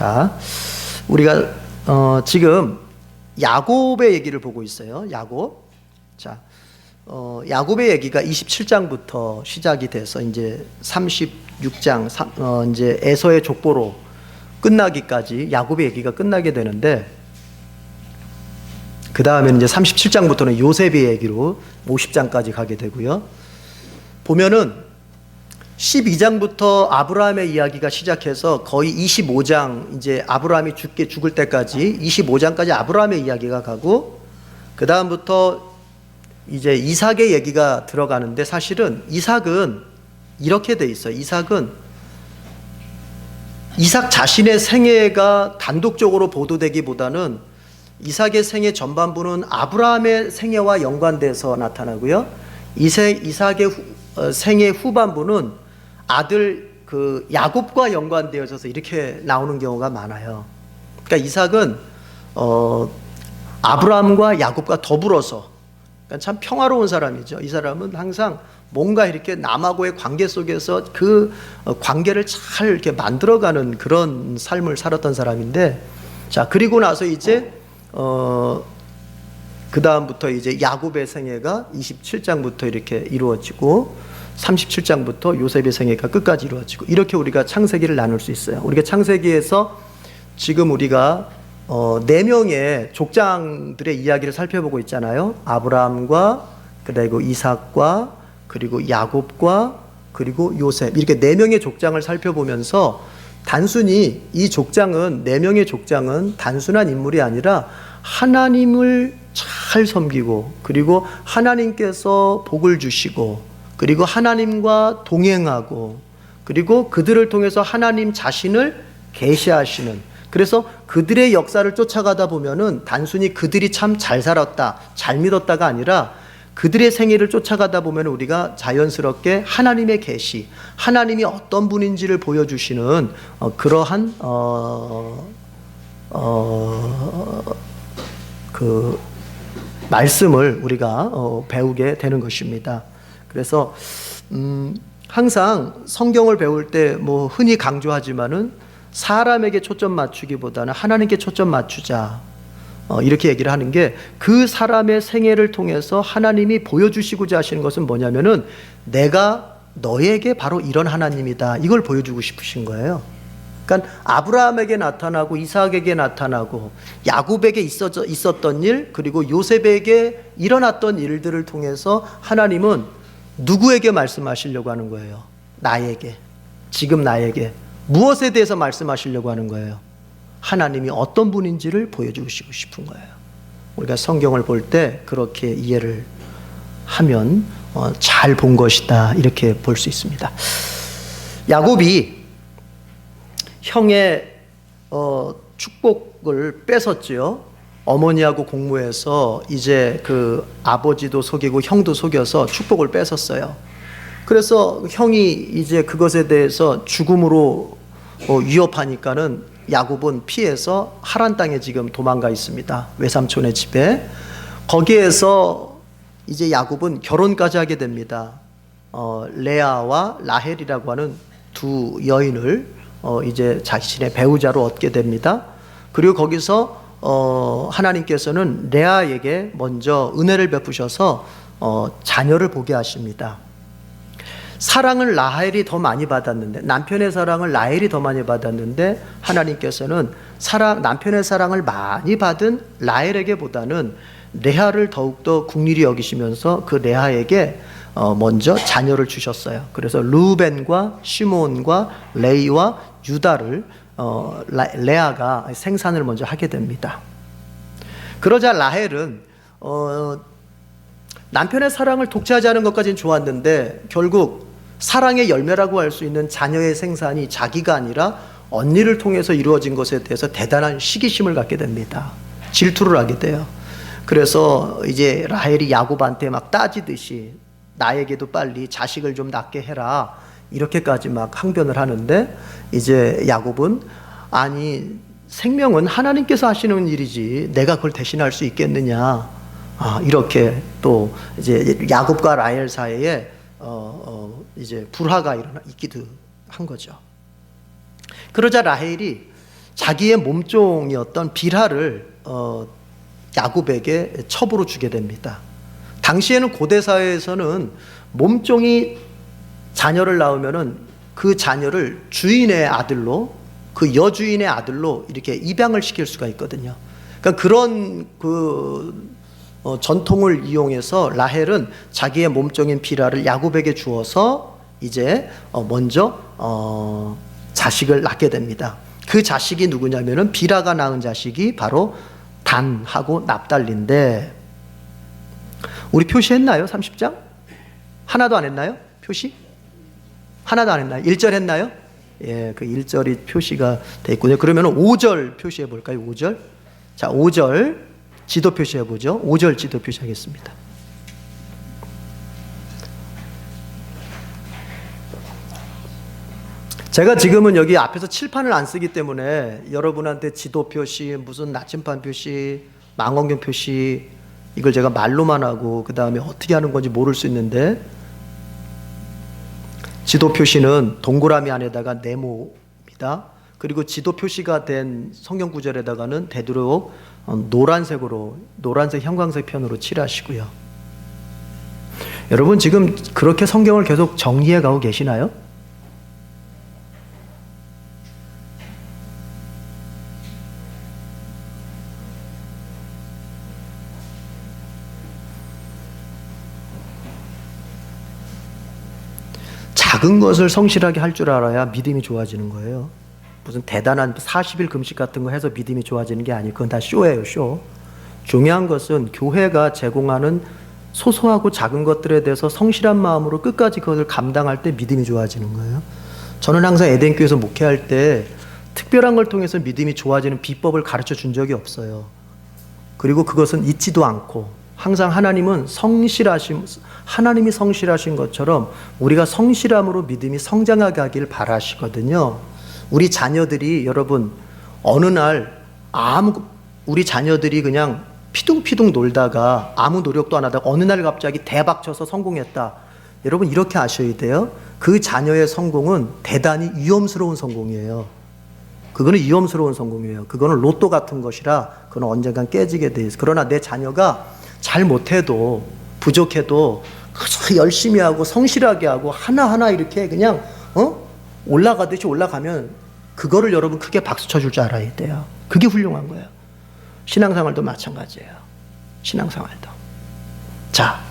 자, 우리가 지금 야곱의 얘기를 보고 있어요. 야곱. 자, 야곱의 얘기가 27장부터 시작이 돼서 이제 36장 이제 에서의 족보로 끝나기까지 야곱의 얘기가 끝나게 되는데, 그 다음에는 이제 37장부터는 요셉의 얘기로 50장까지 가게 되고요. 보면은 12장부터 아브라함의 이야기가 시작해서 거의 25장, 이제 아브라함이 죽을 때까지 25장까지 아브라함의 이야기가 가고, 그 다음부터 이제 이삭의 얘기가 들어가는데, 사실은 이삭은 이렇게 돼 있어요. 이삭 자신의 생애가 단독적으로 보도되기보다는 이삭의 생애 전반부는 아브라함의 생애와 연관돼서 나타나고요. 이삭의 생애 후반부는 아들 그 야곱과 연관되어져서 이렇게 나오는 경우가 많아요. 그러니까 이삭은 아브라함과 야곱과 더불어서, 그러니까 참 평화로운 사람이죠. 이 사람은 항상 뭔가 이렇게 남하고의 관계 속에서 그 관계를 잘 이렇게 만들어가는 그런 삶을 살았던 사람인데, 자, 그리고 나서 이제 그 다음부터 이제 야곱의 생애가 27장부터 이렇게 이루어지고 37장부터 요셉의 생애가 끝까지 이루어지고, 이렇게 우리가 창세기를 나눌 수 있어요. 우리가 창세기에서 지금 우리가 4명의 족장들의 이야기를 살펴보고 있잖아요. 아브라함과 그리고 이삭과 그리고 야곱과 그리고 요셉, 이렇게 4명의 족장을 살펴보면서 단순히 이 족장은, 4명의 족장은 단순한 인물이 아니라 하나님을 잘 섬기고, 그리고 하나님께서 복을 주시고, 그리고 하나님과 동행하고, 그리고 그들을 통해서 하나님 자신을 계시하시는, 그래서 그들의 역사를 쫓아가다 보면은 단순히 그들이 참 잘 살았다, 잘 믿었다가 아니라 그들의 생애를 쫓아가다 보면 우리가 자연스럽게 하나님의 계시, 하나님이 어떤 분인지를 보여주시는 그러한 그 말씀을 우리가 배우게 되는 것입니다. 그래서 항상 성경을 배울 때 뭐 흔히 강조하지만은 사람에게 초점 맞추기보다는 하나님께 초점 맞추자, 이렇게 얘기를 하는 게, 그 사람의 생애를 통해서 하나님이 보여주시고자 하시는 것은 뭐냐면은 내가 너에게 바로 이런 하나님이다, 이걸 보여주고 싶으신 거예요. 그러니까 아브라함에게 나타나고 이삭에게 나타나고 야곱에게 있었던 일, 그리고 요셉에게 일어났던 일들을 통해서 하나님은 누구에게 말씀하시려고 하는 거예요? 나에게, 지금 나에게 무엇에 대해서 말씀하시려고 하는 거예요? 하나님이 어떤 분인지를 보여주시고 싶은 거예요. 우리가 성경을 볼 때 그렇게 이해를 하면 잘 본 것이다, 이렇게 볼 수 있습니다. 야곱이 형의 축복을 뺏었지요. 어머니하고 공모해서 이제 그 아버지도 속이고 형도 속여서 축복을 뺏었어요. 그래서 형이 이제 그것에 대해서 죽음으로 위협하니까는 야곱은 피해서 하란 땅에 지금 도망가 있습니다. 외삼촌의 집에. 거기에서 이제 야곱은 결혼까지 하게 됩니다. 레아와 라헬이라고 하는 두 여인을 이제 자신의 배우자로 얻게 됩니다. 그리고 거기서 하나님께서는 레아에게 먼저 은혜를 베푸셔서 자녀를 보게 하십니다. 사랑을 라헬이 더 많이 받았는데, 남편의 사랑을 라헬이 더 많이 받았는데, 하나님께서는 남편의 사랑을 많이 받은 라헬에게보다는 레아를 더욱더 긍휼히 여기시면서 그 레아에게 먼저 자녀를 주셨어요. 그래서 루벤과 시몬과 레이와 유다를 레아가 생산을 먼저 하게 됩니다. 그러자 라헬은 남편의 사랑을 독차지 하는 것까지는 좋았는데, 결국 사랑의 열매라고 할 수 있는 자녀의 생산이 자기가 아니라 언니를 통해서 이루어진 것에 대해서 대단한 시기심을 갖게 됩니다. 질투를 하게 돼요. 그래서 이제 라헬이 야곱한테 막 따지듯이 나에게도 빨리 자식을 좀 낳게 해라, 이렇게까지 막 항변을 하는데, 이제 야곱은 아니, 생명은 하나님께서 하시는 일이지 내가 그걸 대신할 수 있겠느냐, 이렇게 또 이제 야곱과 라헬 사이에 이제 불화가 있기도 한 거죠. 그러자 라헬이 자기의 몸종이었던 빌하를 야곱에게 첩으로 주게 됩니다. 당시에는 고대 사회에서는 몸종이 자녀를 낳으면은 그 자녀를 주인의 아들로, 그 여주인의 아들로 이렇게 입양을 시킬 수가 있거든요. 그러니까 그런 전통을 이용해서 라헬은 자기의 몸종인 빌하를 야곱에게 주어서 이제 먼저 자식을 낳게 됩니다. 그 자식이 누구냐면은 빌하가 낳은 자식이 바로 단하고 납달리인데, 우리 표시했나요? 30장? 하나도 안 했나요? 표시? 하나도 안 했나요? 1절 했나요? 예, 그 1절이 표시가 돼 있군요. 그러면 5절 표시해 볼까요? 5절. 자, 5절 지도 표시해 보죠. 5절 지도 표시하겠습니다. 제가 지금은 여기 앞에서 칠판을 안 쓰기 때문에 여러분한테 지도 표시, 무슨 나침반 표시, 망원경 표시, 이걸 제가 말로만 하고 그 다음에 어떻게 하는 건지 모를 수 있는데, 지도 표시는 동그라미 안에다가 네모입니다. 그리고 지도 표시가 된 성경 구절에다가는 되도록 노란색 형광색 편으로 칠하시고요. 여러분 지금 그렇게 성경을 계속 정리해 가고 계시나요? 작은 것을 성실하게 할 줄 알아야 믿음이 좋아지는 거예요. 무슨 대단한 40일 금식 같은 거 해서 믿음이 좋아지는 게 아니고 그건 다 쇼예요, 쇼. 중요한 것은 교회가 제공하는 소소하고 작은 것들에 대해서 성실한 마음으로 끝까지 그것을 감당할 때 믿음이 좋아지는 거예요. 저는 항상 에덴교회에서 목회할 때 특별한 걸 통해서 믿음이 좋아지는 비법을 가르쳐 준 적이 없어요. 그리고 그것은 잊지도 않고 항상 하나님이 성실하신 것처럼 우리가 성실함으로 믿음이 성장하게 하길 바라시거든요. 우리 자녀들이, 여러분, 어느 날 우리 자녀들이 그냥 피둥피둥 놀다가 아무 노력도 안 하다가 어느 날 갑자기 대박 쳐서 성공했다. 여러분 이렇게 아셔야 돼요. 그 자녀의 성공은 대단히 위험스러운 성공이에요. 그거는 위험스러운 성공이에요. 그거는 로또 같은 것이라 그건 언젠간 깨지게 돼 있어요. 그러나 내 자녀가 잘 못해도 부족해도 열심히 하고 성실하게 하고 하나하나 이렇게 그냥 올라가듯이 올라가면 그거를 여러분 크게 박수 쳐줄 줄 알아야 돼요. 그게 훌륭한 거예요. 신앙생활도 마찬가지예요. 신앙생활도. 자,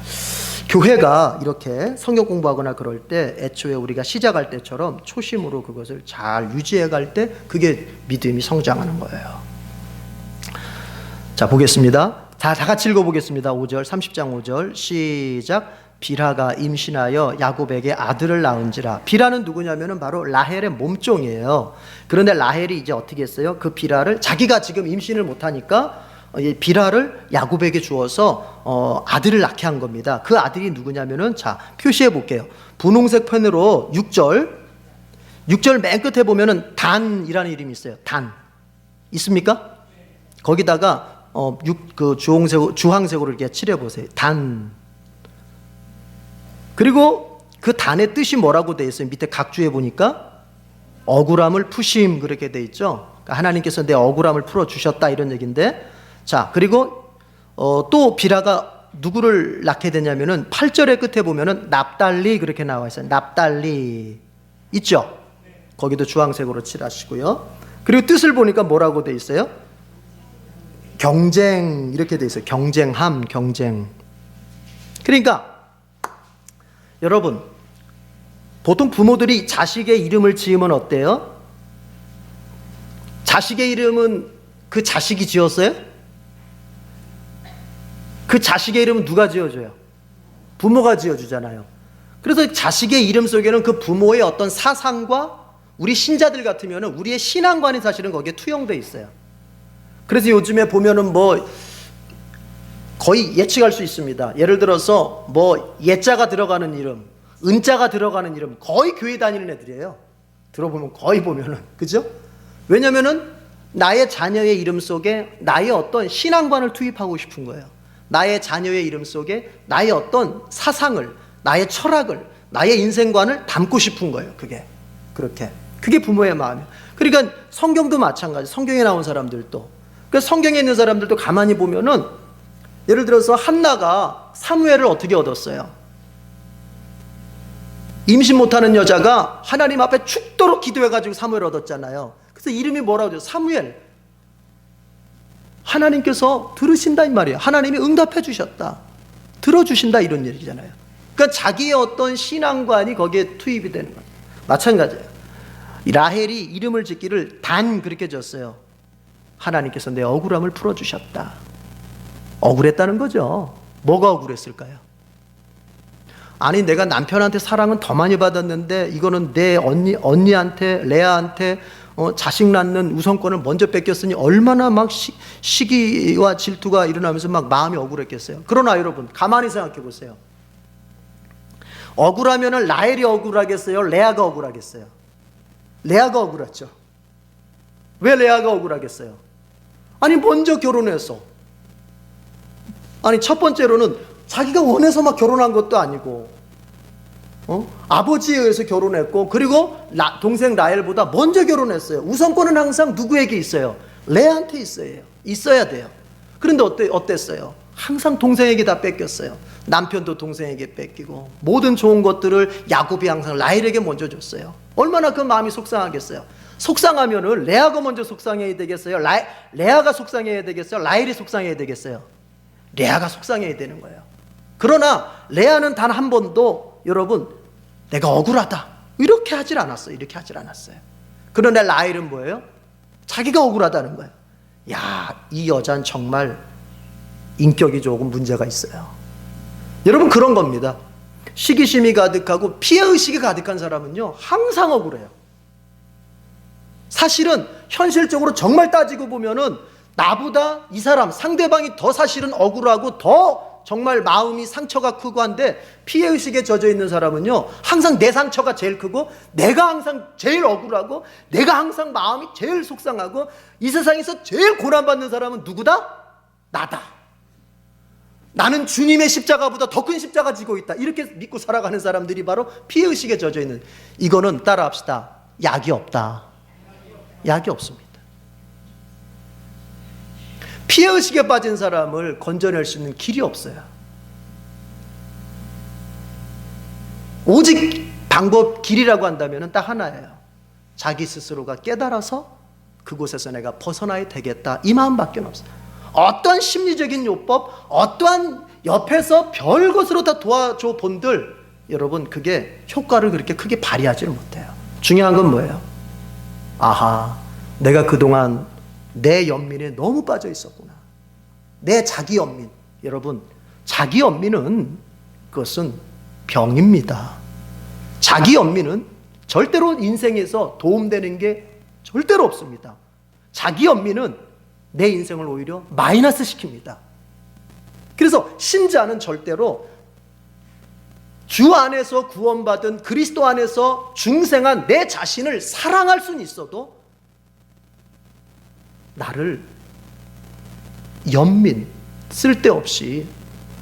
교회가 이렇게 성경 공부하거나 그럴 때 애초에 우리가 시작할 때처럼 초심으로 그것을 잘 유지해 갈 때 그게 믿음이 성장하는 거예요. 자, 보겠습니다. 다 같이 읽어보겠습니다. 5절, 30장 5절 시작. 빌하가 임신하여 야곱에게 아들을 낳은지라. 빌하는 누구냐면은 바로 라헬의 몸종이에요. 그런데 라헬이 이제 어떻게 했어요? 그 빌하를 자기가 지금 임신을 못하니까 빌하를 야곱에게 주어서 아들을 낳게 한 겁니다. 그 아들이 누구냐면은, 자, 표시해 볼게요. 분홍색 펜으로 6절 맨 끝에 보면은 단이라는 이름이 있어요. 단 있습니까? 거기다가 주황색으로 이렇게 칠해 보세요. 단. 그리고 그 단의 뜻이 뭐라고 돼 있어요? 밑에 각주에 보니까 억울함을 푸심 그렇게 돼 있죠. 그러니까 하나님께서 내 억울함을 풀어 주셨다 이런 얘기인데, 자, 그리고 또 빌하가 누구를 낳게 되냐면은 8절의 끝에 보면은 납달리 그렇게 나와 있어요. 납달리 있죠? 거기도 주황색으로 칠하시고요. 그리고 뜻을 보니까 뭐라고 돼 있어요? 경쟁 이렇게 돼 있어요. 경쟁함, 경쟁. 그러니까 여러분, 보통 부모들이 자식의 이름을 지으면 어때요? 자식의 이름은 그 자식이 지었어요? 그 자식의 이름은 누가 지어줘요? 부모가 지어주잖아요. 그래서 자식의 이름 속에는 그 부모의 어떤 사상과, 우리 신자들 같으면 우리의 신앙관이 사실은 거기에 투영되어 있어요. 그래서 요즘에 보면은 거의 예측할 수 있습니다. 예를 들어서 예자가 들어가는 이름, 은자가 들어가는 이름, 거의 교회 다니는 애들이에요. 들어보면 거의 보면은, 그죠? 왜냐면은 나의 자녀의 이름 속에 나의 어떤 신앙관을 투입하고 싶은 거예요. 나의 자녀의 이름 속에 나의 어떤 사상을, 나의 철학을, 나의 인생관을 담고 싶은 거예요. 그게 그렇게. 그게 부모의 마음이에요. 그러니까 성경도 마찬가지. 성경에 나온 사람들도, 그러니까 성경에 있는 사람들도 가만히 보면은, 예를 들어서 한나가 사무엘을 어떻게 얻었어요? 임신 못하는 여자가 하나님 앞에 죽도록 기도해가지고 사무엘을 얻었잖아요. 그래서 이름이 뭐라고 해요? 사무엘. 하나님께서 들으신다 이 말이에요. 하나님이 응답해 주셨다, 들어주신다, 이런 얘기잖아요. 그러니까 자기의 어떤 신앙관이 거기에 투입이 되는 거예요. 마찬가지예요. 라헬이 이름을 짓기를 단 그렇게 졌어요. 하나님께서 내 억울함을 풀어주셨다. 억울했다는 거죠. 뭐가 억울했을까요? 아니, 내가 남편한테 사랑은 더 많이 받았는데 이거는 내 언니한테, 레아한테 자식 낳는 우선권을 먼저 뺏겼으니 얼마나 막 시기와 질투가 일어나면서 막 마음이 억울했겠어요. 그러나 여러분, 가만히 생각해 보세요. 억울하면은 라헬이 억울하겠어요? 레아가 억울하겠어요? 레아가 억울하죠. 왜 레아가 억울하겠어요? 아니, 먼저 결혼해서, 아니, 첫 번째로는 자기가 원해서 막 결혼한 것도 아니고, 아버지에 의해서 결혼했고, 그리고 동생 라헬보다 먼저 결혼했어요. 우선권은 항상 누구에게 있어요? 레아한테 있어야 돼요. 그런데 어땠어요? 항상 동생에게 다 뺏겼어요. 남편도 동생에게 뺏기고, 모든 좋은 것들을 야곱이 항상 라헬에게 먼저 줬어요. 얼마나 그 마음이 속상하겠어요. 속상하면은 레아가 먼저 속상해야 되겠어요? 레아가 속상해야 되겠어요? 라헬이 속상해야 되겠어요? 레아가 속상해야 되는 거예요. 그러나 레아는 단 한 번도, 여러분, 내가 억울하다 이렇게 하질 않았어요. 그런데 라헬은 뭐예요? 자기가 억울하다는 거예요. 야, 이 여자는 정말 인격이 조금 문제가 있어요. 여러분, 그런 겁니다. 시기심이 가득하고 피해의식이 가득한 사람은요, 항상 억울해요. 사실은 현실적으로 정말 따지고 보면은 나보다 이 사람, 상대방이 더 사실은 억울하고 더 정말 마음이 상처가 크고 한데, 피해의식에 젖어 있는 사람은요, 항상 내 상처가 제일 크고, 내가 항상 제일 억울하고, 내가 항상 마음이 제일 속상하고, 이 세상에서 제일 고난받는 사람은 누구다? 나다. 나는 주님의 십자가보다 더 큰 십자가 지고 있다, 이렇게 믿고 살아가는 사람들이 바로 피해의식에 젖어 있는, 이거는 따라합시다. 약이 없다. 약이 없습니다. 피해의식에 빠진 사람을 건져낼 수 있는 길이 없어요. 오직 길이라고 한다면 딱 하나예요. 자기 스스로가 깨달아서 그곳에서 내가 벗어나야 되겠다, 이 마음밖에 없어요. 어떠한 심리적인 요법, 어떠한 옆에서 별것으로 다 도와줘 본들, 여러분, 그게 효과를 그렇게 크게 발휘하지를 못해요. 중요한 건 뭐예요? 아하, 내가 그동안 내 연민에 너무 빠져 있었구나. 내 자기 연민. 여러분, 자기 연민은 그것은 병입니다. 자기 연민은 절대로 인생에서 도움되는 게 절대로 없습니다. 자기 연민은 내 인생을 오히려 마이너스 시킵니다. 그래서 신자는 절대로 주 안에서 구원받은, 그리스도 안에서 중생한 내 자신을 사랑할 수는 있어도 나를 연민, 쓸데없이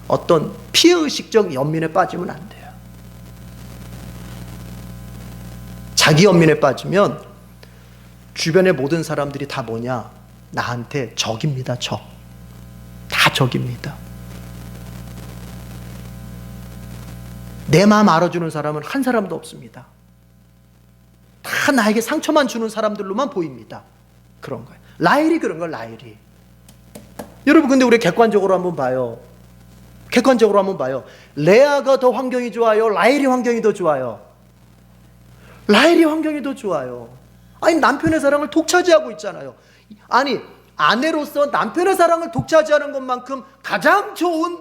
어떤 피해의식적 연민에 빠지면 안 돼요. 자기 연민에 빠지면 주변의 모든 사람들이 다 뭐냐? 나한테 적입니다. 다 적입니다. 내 마음 알아주는 사람은 한 사람도 없습니다. 다 나에게 상처만 주는 사람들로만 보입니다. 그런 거예요. 라헬이 그런 거예요. 라헬이. 여러분, 근데 우리 객관적으로 한번 봐요. 레아가 더 환경이 좋아요? 라헬이 환경이 더 좋아요? 라헬이 환경이 더 좋아요. 아니, 남편의 사랑을 독차지하고 있잖아요. 아니, 아내로서 남편의 사랑을 독차지하는 것만큼 가장 좋은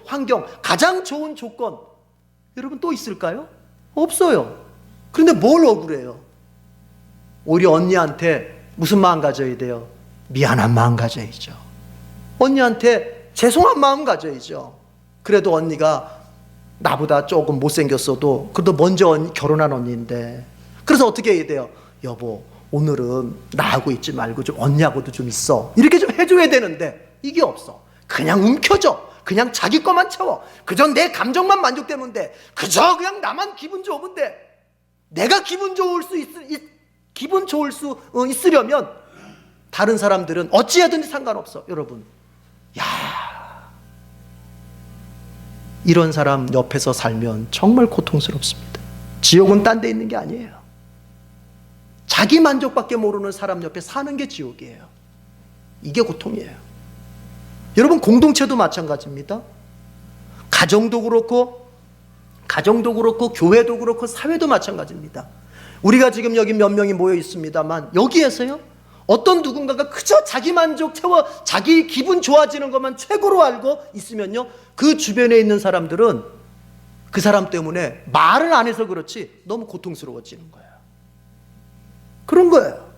환경, 가장 좋은 조건, 여러분, 또 있을까요? 없어요. 그런데 뭘 억울해요? 오히려 언니한테 무슨 마음 가져야 돼요? 미안한 마음 가져야죠. 언니한테 죄송한 마음 가져야죠. 그래도 언니가 나보다 조금 못생겼어도 그래도 먼저 결혼한 언니인데, 그래서 어떻게 해야 돼요? 여보, 오늘은 나하고 있지 말고 좀 언니하고도 좀 있어, 이렇게 좀 해줘야 되는데 이게 없어. 그냥 움켜줘. 그냥 자기 것만 채워. 그저 내 감정만 만족되면 돼. 그저 그냥 나만 기분 좋으면 돼. 내가 기분 좋을 수 있으려면 다른 사람들은 어찌하든지 상관없어. 여러분, 이런 사람 옆에서 살면 정말 고통스럽습니다. 지옥은 딴 데 있는 게 아니에요. 자기 만족밖에 모르는 사람 옆에 사는 게 지옥이에요. 이게 고통이에요. 여러분, 공동체도 마찬가지입니다. 가정도 그렇고 교회도 그렇고 사회도 마찬가지입니다. 우리가 지금 여기 몇 명이 모여 있습니다만 여기에서요, 어떤 누군가가 그저 자기 만족 자기 기분 좋아지는 것만 최고로 알고 있으면요, 그 주변에 있는 사람들은 그 사람 때문에 말을 안 해서 그렇지 너무 고통스러워지는 거예요. 그런 거예요.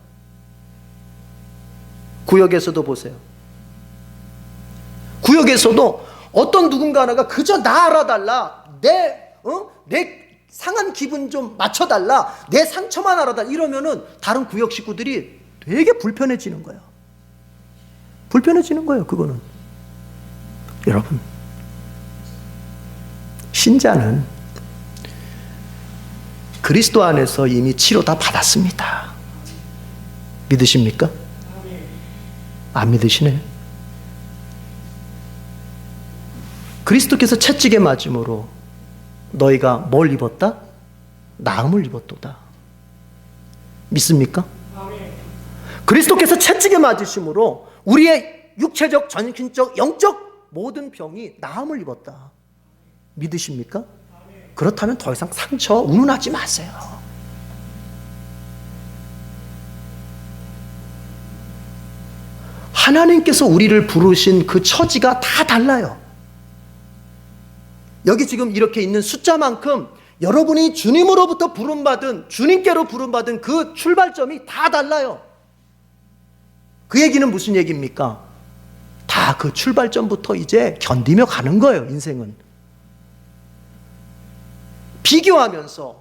구역에서도 보세요. 구역에서도 어떤 누군가 하나가 그저 나 알아달라, 내 상한 기분 좀 맞춰달라, 내 상처만 알아달라 이러면은 다른 구역 식구들이 되게 불편해지는 거예요. 불편해지는 거예요. 그거는 여러분, 신자는 그리스도 안에서 이미 치료 다 받았습니다. 믿으십니까? 안 믿으시네. 그리스도께서 채찍에 맞음으로 너희가 뭘 입었다? 나음을 입었도다. 믿습니까? 그리스도께서 채찍에 맞으심으로 우리의 육체적, 정신적, 영적 모든 병이 나음을 입었다. 믿으십니까? 그렇다면 더 이상 상처 운운하지 마세요. 하나님께서 우리를 부르신 그 처지가 다 달라요. 여기 지금 이렇게 있는 숫자만큼 여러분이 주님으로부터 부름받은, 주님께로 부름받은 그 출발점이 다 달라요. 그 얘기는 무슨 얘기입니까? 다 그 출발점부터 이제 견디며 가는 거예요. 인생은 비교하면서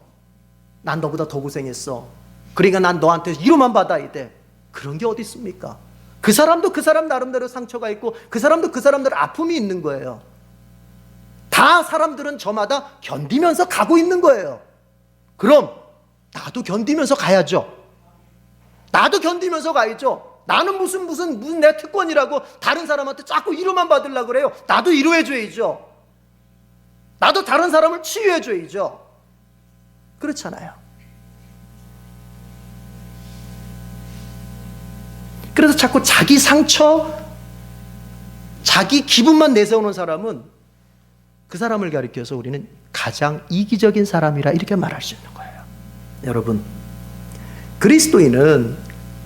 난 너보다 더 고생했어, 그러니까 난 너한테 위로만 받아야 돼, 그런 게 어디 있습니까? 그 사람도 그 사람 나름대로 상처가 있고 그 사람도 그 사람대로 아픔이 있는 거예요. 다 사람들은 저마다 견디면서 가고 있는 거예요. 그럼 나도 견디면서 가야죠. 나도 견디면서 가야죠. 나는 무슨 내 특권이라고 다른 사람한테 자꾸 위로만 받으려고 그래요. 나도 위로해줘야죠. 나도 다른 사람을 치유해줘야죠. 그렇잖아요. 그래서 자꾸 자기 상처, 자기 기분만 내세우는 사람은 그 사람을 가리켜서 우리는 가장 이기적인 사람이라 이렇게 말할 수 있는 거예요. 여러분, 그리스도인은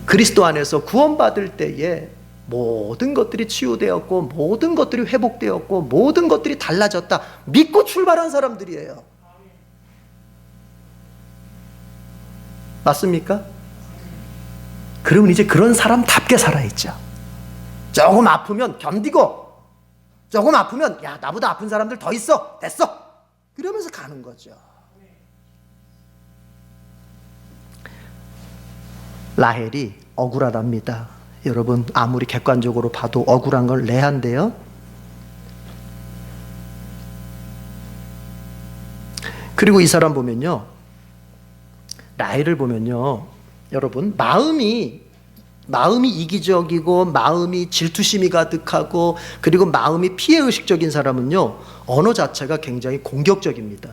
그리스도 안에서 구원받을 때에 모든 것들이 치유되었고 모든 것들이 회복되었고 모든 것들이 달라졌다 믿고 출발한 사람들이에요. 맞습니까? 그러면 이제 그런 사람답게 살아있죠. 조금 아프면 견디고, 조금 아프면 야, 나보다 아픈 사람들 더 있어, 됐어, 그러면서 가는 거죠. 라헬이 억울하답니다. 여러분, 아무리 객관적으로 봐도 억울한 건 레아인데요, 그리고 이 사람 보면요, 라헬을 보면요, 여러분, 마음이 이기적이고 마음이 질투심이 가득하고 그리고 마음이 피해의식적인 사람은요, 언어 자체가 굉장히 공격적입니다.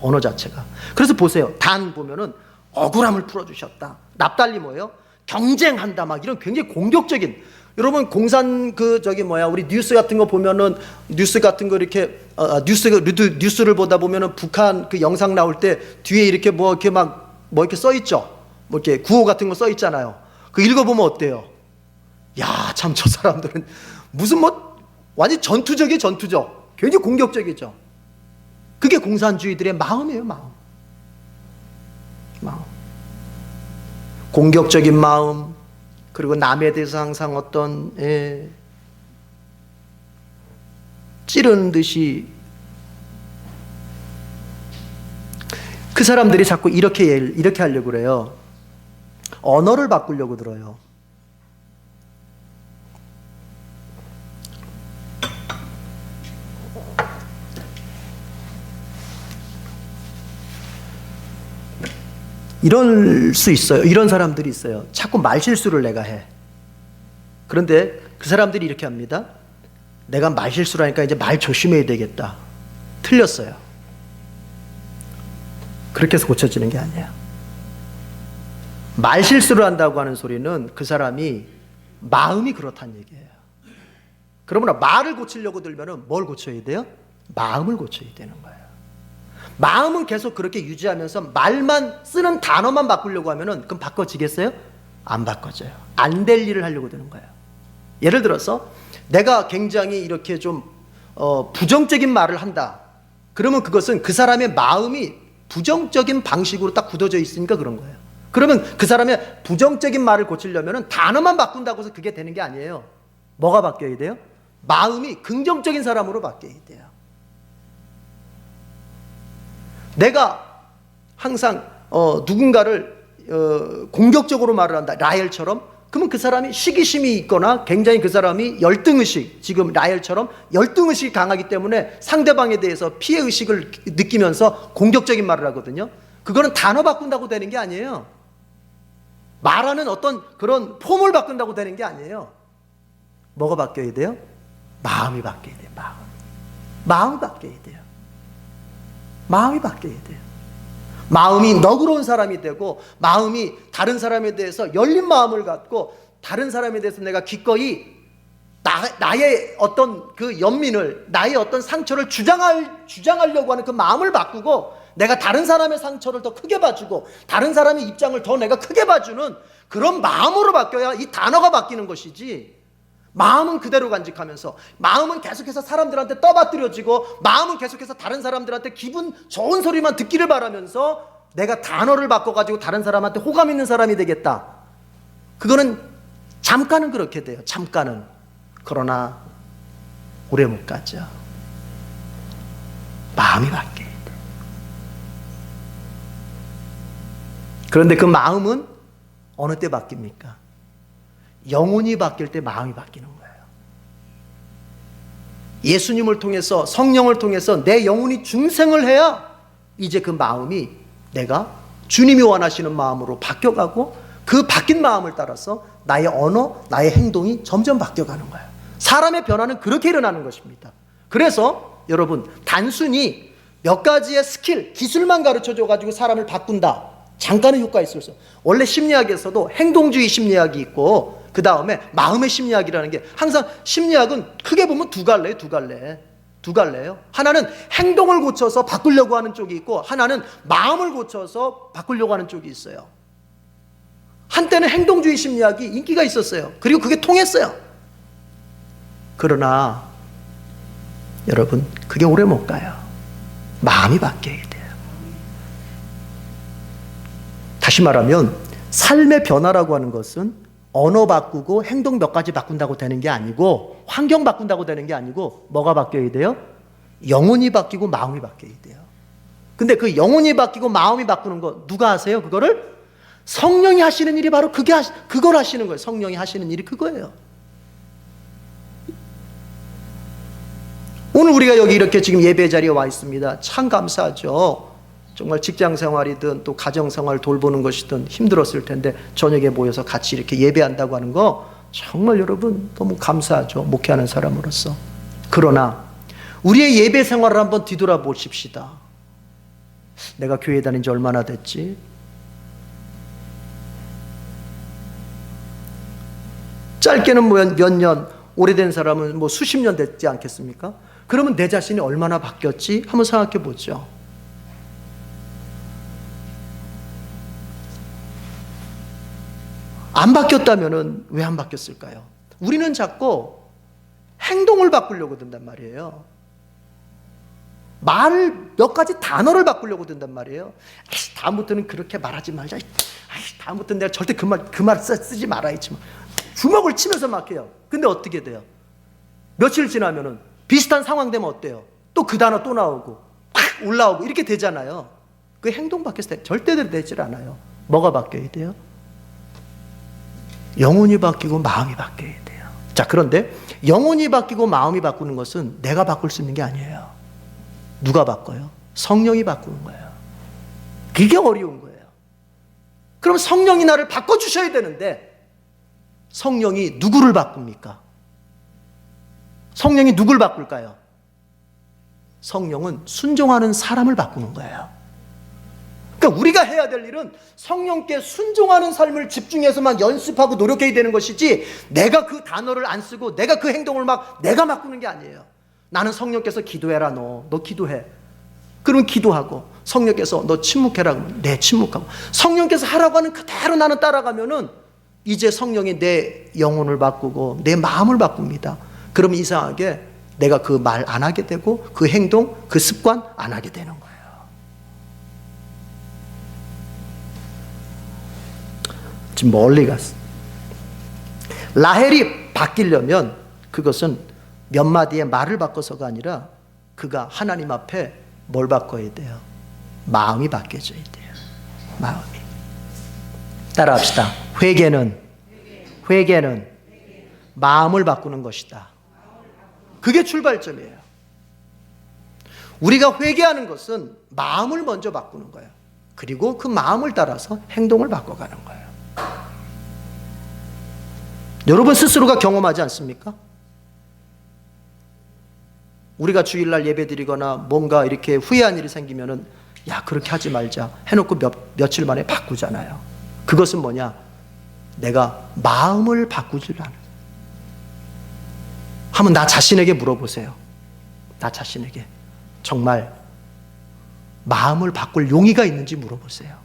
언어 자체가. 그래서 보세요. 단 보면은 억울함을 풀어주셨다. 납달리 뭐예요? 경쟁한다, 막 이런 굉장히 공격적인. 여러분, 공산 우리 뉴스 같은 거 보면은, 뉴스 같은 거 이렇게 뉴스를 보다 보면은 북한 그 영상 나올 때 뒤에 이렇게 이렇게 써 있죠. 뭐 이렇게 구호 같은 거 써 있잖아요. 그 읽어보면 어때요? 야, 참 저 사람들은 무슨 완전 전투적, 굉장히 공격적이죠. 그게 공산주의들의 마음이에요, 마음. 공격적인 마음, 그리고 남에 대해서 항상 어떤 찌르는 듯이. 그 사람들이 자꾸 이렇게 하려고 그래요. 언어를 바꾸려고 들어요. 이럴 수 있어요. 이런 사람들이 있어요. 자꾸 말실수를 내가 해. 그런데 그 사람들이 이렇게 합니다. 내가 말실수를 하니까 이제 말 조심해야 되겠다. 틀렸어요. 그렇게 해서 고쳐지는 게 아니에요. 말실수를 한다고 하는 소리는 그 사람이 마음이 그렇다는 얘기예요. 그러므로 말을 고치려고 들면은 뭘 고쳐야 돼요? 마음을 고쳐야 되는 거예요. 마음은 계속 그렇게 유지하면서 말만 쓰는 단어만 바꾸려고 하면은 그럼 바꿔지겠어요? 안 바꿔져요. 안 될 일을 하려고 되는 거예요. 예를 들어서 내가 굉장히 이렇게 좀 부정적인 말을 한다. 그러면 그것은 그 사람의 마음이 부정적인 방식으로 딱 굳어져 있으니까 그런 거예요. 그러면 그 사람의 부정적인 말을 고치려면 단어만 바꾼다고 해서 그게 되는 게 아니에요. 뭐가 바뀌어야 돼요? 마음이 긍정적인 사람으로 바뀌어야 돼요. 내가 항상 누군가를 공격적으로 말을 한다. 라헬처럼. 그러면 그 사람이 시기심이 있거나 굉장히 그 사람이 열등의식, 지금 라헬처럼 열등의식이 강하기 때문에 상대방에 대해서 피해의식을 느끼면서 공격적인 말을 하거든요. 그거는 단어 바꾼다고 되는 게 아니에요. 말하는 어떤 그런 폼을 바꾼다고 되는 게 아니에요. 뭐가 바뀌어야 돼요? 마음이 바뀌어야 돼요. 마음이 바뀌어야 돼요. 마음이 바뀌어야 돼요. 마음이 너그러운 사람이 되고, 마음이 다른 사람에 대해서 열린 마음을 갖고, 다른 사람에 대해서 내가 기꺼이 나의 어떤 그 연민을, 나의 어떤 상처를 주장하려고 하는 그 마음을 바꾸고, 내가 다른 사람의 상처를 더 크게 봐주고, 다른 사람의 입장을 더 내가 크게 봐주는 그런 마음으로 바뀌어야 이 단어가 바뀌는 것이지, 마음은 그대로 간직하면서, 마음은 계속해서 사람들한테 떠받들여지고, 마음은 계속해서 다른 사람들한테 기분 좋은 소리만 듣기를 바라면서 내가 단어를 바꿔가지고 다른 사람한테 호감 있는 사람이 되겠다. 그거는 잠깐은 그렇게 돼요. 잠깐은. 그러나 오래 못 가죠. 마음이 바뀌어야 돼. 그런데 그 마음은 어느 때 바뀝니까? 영혼이 바뀔 때 마음이 바뀌는 거예요. 예수님을 통해서, 성령을 통해서 내 영혼이 중생을 해야 이제 그 마음이 내가 주님이 원하시는 마음으로 바뀌어가고, 그 바뀐 마음을 따라서 나의 언어, 나의 행동이 점점 바뀌어가는 거예요. 사람의 변화는 그렇게 일어나는 것입니다. 그래서 여러분, 단순히 몇 가지의 스킬, 기술만 가르쳐줘가지고 사람을 바꾼다, 잠깐의 효과가 있을 수 있어요. 원래 심리학에서도 행동주의 심리학이 있고, 그 다음에 마음의 심리학이라는 게, 항상 심리학은 크게 보면 두 갈래예요. 하나는 행동을 고쳐서 바꾸려고 하는 쪽이 있고, 하나는 마음을 고쳐서 바꾸려고 하는 쪽이 있어요. 한때는 행동주의 심리학이 인기가 있었어요. 그리고 그게 통했어요. 그러나 여러분, 그게 오래 못 가요. 마음이 바뀌어야 돼요. 다시 말하면 삶의 변화라고 하는 것은 언어 바꾸고 행동 몇 가지 바꾼다고 되는 게 아니고, 환경 바꾼다고 되는 게 아니고, 뭐가 바뀌어야 돼요? 영혼이 바뀌고 마음이 바뀌어야 돼요. 근데 그 영혼이 바뀌고 마음이 바꾸는 거 누가 하세요? 그거를 성령이 하시는 일이 바로 그걸 하시는 거예요. 성령이 하시는 일이 그거예요. 오늘 우리가 여기 이렇게 지금 예배 자리에 와 있습니다. 참 감사하죠. 정말 직장 생활이든 또 가정 생활 돌보는 것이든 힘들었을 텐데 저녁에 모여서 같이 이렇게 예배한다고 하는 거 정말 여러분 너무 감사하죠. 목회하는 사람으로서. 그러나 우리의 예배 생활을 한번 뒤돌아보십시다. 내가 교회 다닌 지 얼마나 됐지? 짧게는 몇 년, 오래된 사람은 수십 년 됐지 않겠습니까? 그러면 내 자신이 얼마나 바뀌었지? 한번 생각해 보죠. 안 바뀌었다면 왜 안 바뀌었을까요? 우리는 자꾸 행동을 바꾸려고 든단 말이에요. 말을 몇 가지 단어를 바꾸려고 든단 말이에요. 다음부터는 그렇게 말하지 말자. 다음부터는 내가 절대 그 말 쓰지 말아야지. 주먹을 치면서 막 해요. 근데 어떻게 돼요? 며칠 지나면은 비슷한 상황 되면 어때요? 또 그 단어 또 나오고 팍 올라오고 이렇게 되잖아요. 그 행동 바뀌었을 때 절대로 되질 않아요. 뭐가 바뀌어야 돼요? 영혼이 바뀌고 마음이 바뀌어야 돼요. 자, 그런데 영혼이 바뀌고 마음이 바꾸는 것은 내가 바꿀 수 있는 게 아니에요. 누가 바꿔요? 성령이 바꾸는 거예요. 그게 어려운 거예요. 그럼 성령이 나를 바꿔주셔야 되는데 성령이 누구를 바꿉니까? 성령이 누굴 바꿀까요? 성령은 순종하는 사람을 바꾸는 거예요. 그러니까 우리가 해야 될 일은 성령께 순종하는 삶을 집중해서 막 연습하고 노력해야 되는 것이지, 내가 그 단어를 안 쓰고 내가 그 행동을 막 내가 바꾸는 게 아니에요. 나는 성령께서 기도해라, 너 기도해. 그러면 기도하고, 성령께서 너 침묵해라 그러면 내 침묵하고, 성령께서 하라고 하는 그대로 나는 따라가면은 이제 성령이 내 영혼을 바꾸고 내 마음을 바꿉니다. 그러면 이상하게 내가 그 말 안 하게 되고 그 행동, 그 습관 안 하게 되는 거예요. 지금 멀리 갔어. 라헬이 바뀌려면 그것은 몇 마디의 말을 바꿔서가 아니라 그가 하나님 앞에 뭘 바꿔야 돼요? 마음이 바뀌어져야 돼요. 마음이. 따라합시다. 회개는 마음을 바꾸는 것이다. 그게 출발점이에요. 우리가 회개하는 것은 마음을 먼저 바꾸는 거예요. 그리고 그 마음을 따라서 행동을 바꿔가는 거예요. 여러분 스스로가 경험하지 않습니까? 우리가 주일날 예배드리거나 뭔가 이렇게 후회한 일이 생기면은 야, 그렇게 하지 말자 해놓고 며칠 만에 바꾸잖아요. 그것은 뭐냐? 내가 마음을 바꾸질 않아요. 한번 나 자신에게 물어보세요. 나 자신에게 정말 마음을 바꿀 용의가 있는지 물어보세요.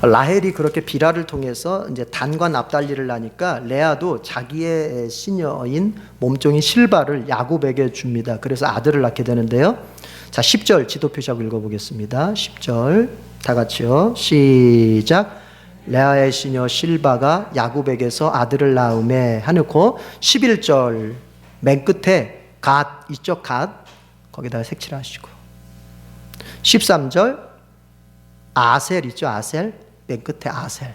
라헬이 그렇게 비라를 통해서 이제 단과 납달리를 낳으니까 레아도 자기의 시녀인 몸종인 실바를 야곱에게 줍니다. 그래서 아들을 낳게 되는데요. 자, 10절 지도 표시하고 읽어보겠습니다. 10절 다 같이요. 시작. 레아의 시녀 실바가 야곱에게서 아들을 낳음에 하놓고 11절 맨 끝에 갓 있죠. 갓 거기다가 색칠하시고 13절 아셀 있죠. 아셀 맨 끝에 아셀.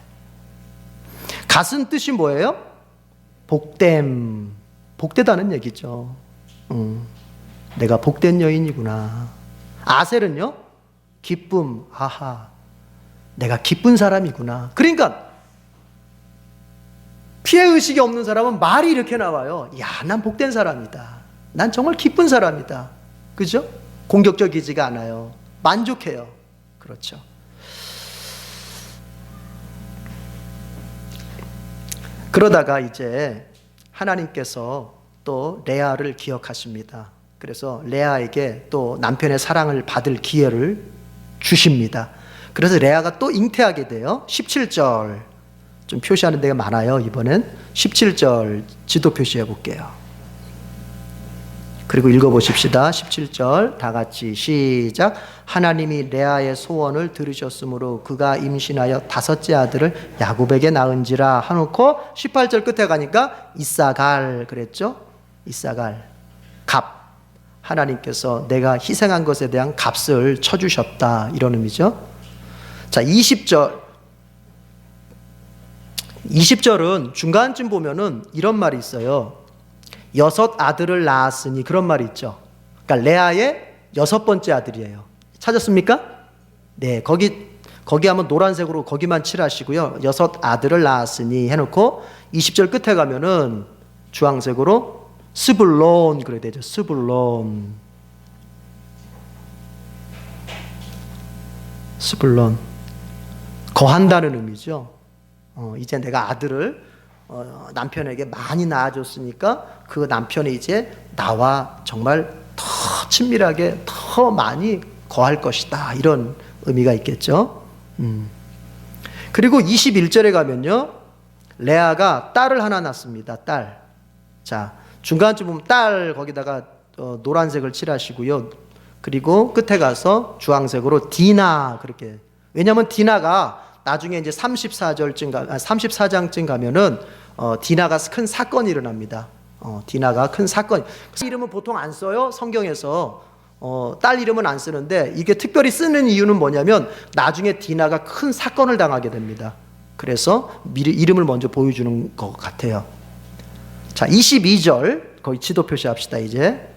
갓은 뜻이 뭐예요? 복됨. 복되다는 얘기죠. 내가 복된 여인이구나. 아셀은요? 기쁨. 아하, 내가 기쁜 사람이구나. 그러니까 피해의식이 없는 사람은 말이 이렇게 나와요. 야, 난 복된 사람이다. 난 정말 기쁜 사람이다. 그죠? 공격적이지가 않아요. 만족해요. 그렇죠. 그러다가 이제 하나님께서 또 레아를 기억하십니다. 그래서 레아에게 또 남편의 사랑을 받을 기회를 주십니다. 그래서 레아가 또 잉태하게 돼요. 17절 좀 표시하는 데가 많아요. 이번엔 17절 지도 표시해 볼게요. 그리고 읽어보십시다. 17절 다 같이 시작. 하나님이 레아의 소원을 들으셨으므로 그가 임신하여 5째 아들을 야곱에게 낳은지라 하놓고 18절 끝에 가니까 이사갈 그랬죠. 이사갈 값. 하나님께서 내가 희생한 것에 대한 값을 쳐주셨다 이런 의미죠. 자, 20절은 중간쯤 보면은 이런 말이 있어요. 6 아들을 낳았으니 그런 말이 있죠. 그러니까 레아의 6번째 아들이에요. 찾았습니까? 네, 거기 한번 노란색으로 거기만 칠하시고요. 6 아들을 낳았으니 해놓고 20절 끝에 가면은 주황색으로 스불론 그래야 되죠. 스불론 거한다는 의미죠. 이제 내가 아들을 남편에게 많이 낳아줬으니까 그 남편이 이제 나와 정말 더 친밀하게 더 많이 거할 것이다 이런 의미가 있겠죠. 그리고 21절에 가면요, 레아가 딸을 하나 낳습니다. 딸. 자, 중간쯤 보면 딸 거기다가 노란색을 칠하시고요. 그리고 끝에 가서 주황색으로 디나 그렇게. 왜냐하면 디나가 나중에 이제 34장쯤 가면은 디나가 큰 사건이 일어납니다. 디나가 큰 사건. 이름은 보통 안 써요. 성경에서 딸 이름은 안 쓰는데 이게 특별히 쓰는 이유는 뭐냐면 나중에 디나가 큰 사건을 당하게 됩니다. 그래서 이름을 먼저 보여주는 것 같아요. 자, 22절 거기 지도 표시합시다. 이제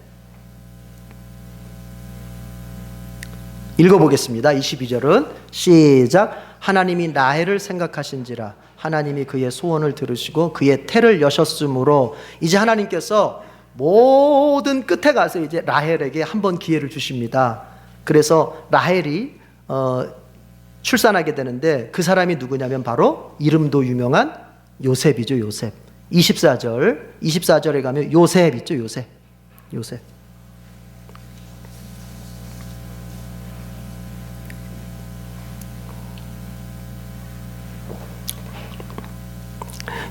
읽어보겠습니다. 22절은 시작. 하나님이 라헬을 생각하신지라 하나님이 그의 소원을 들으시고 그의 태를 여셨으므로 이제 하나님께서 모든 끝에 가서 이제 라헬에게 한 번 기회를 주십니다. 그래서 라헬이 출산하게 되는데 그 사람이 누구냐면 바로 이름도 유명한 요셉이죠. 요셉. 24절에 가면 요셉 있죠. 요셉.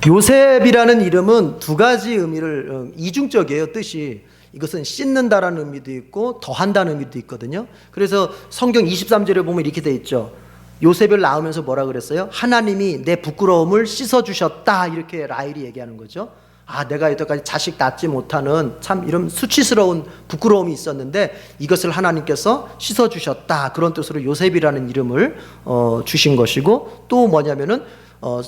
요셉이라는 이름은 두 가지 의미를 이중적이에요. 뜻이 이것은 씻는다라는 의미도 있고 더한다는 의미도 있거든요. 그래서 성경 23절에 보면 이렇게 돼 있죠. 요셉을 낳으면서 뭐라 그랬어요? 하나님이 내 부끄러움을 씻어주셨다 이렇게 라헬이 얘기하는 거죠. 내가 여태까지 자식 낳지 못하는 참 이런 수치스러운 부끄러움이 있었는데 이것을 하나님께서 씻어주셨다 그런 뜻으로 요셉이라는 이름을 주신 것이고 또 뭐냐면은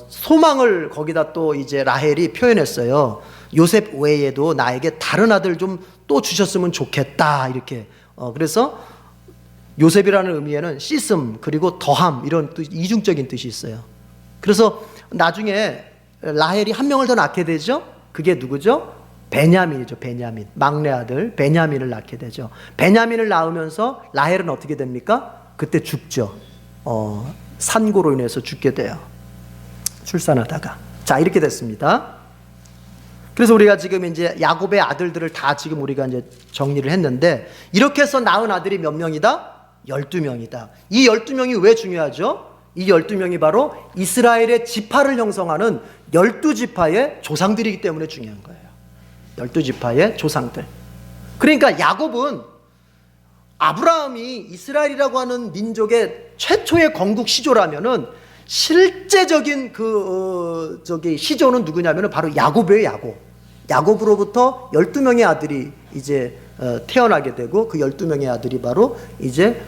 소망을 거기다 또 이제 라헬이 표현했어요. 요셉 외에도 나에게 다른 아들 좀 또 주셨으면 좋겠다 이렇게. 그래서 요셉이라는 의미에는 씻음 그리고 더함 이런 뜻, 이중적인 뜻이 있어요. 그래서 나중에 라헬이 한 명을 더 낳게 되죠. 그게 누구죠? 베냐민이죠. 베냐민. 막내 아들 베냐민을 낳게 되죠. 베냐민을 낳으면서 라헬은 어떻게 됩니까? 그때 죽죠. 산고로 인해서 죽게 돼요. 출산하다가. 자, 이렇게 됐습니다. 그래서 우리가 지금 이제 야곱의 아들들을 다 지금 우리가 이제 정리를 했는데 이렇게 해서 낳은 아들이 몇 명이다? 12명이다. 이 12명이 왜 중요하죠? 이 12명이 바로 이스라엘의 지파를 형성하는 12지파의 조상들이기 때문에 중요한 거예요. 12지파의 조상들. 그러니까 야곱은 아브라함이 이스라엘이라고 하는 민족의 최초의 건국 시조라면은 실제적인 시조는 누구냐면은 바로 야곱이에요. 야곱으로부터 12명의 아들이 이제 태어나게 되고 그 12명의 아들이 바로 이제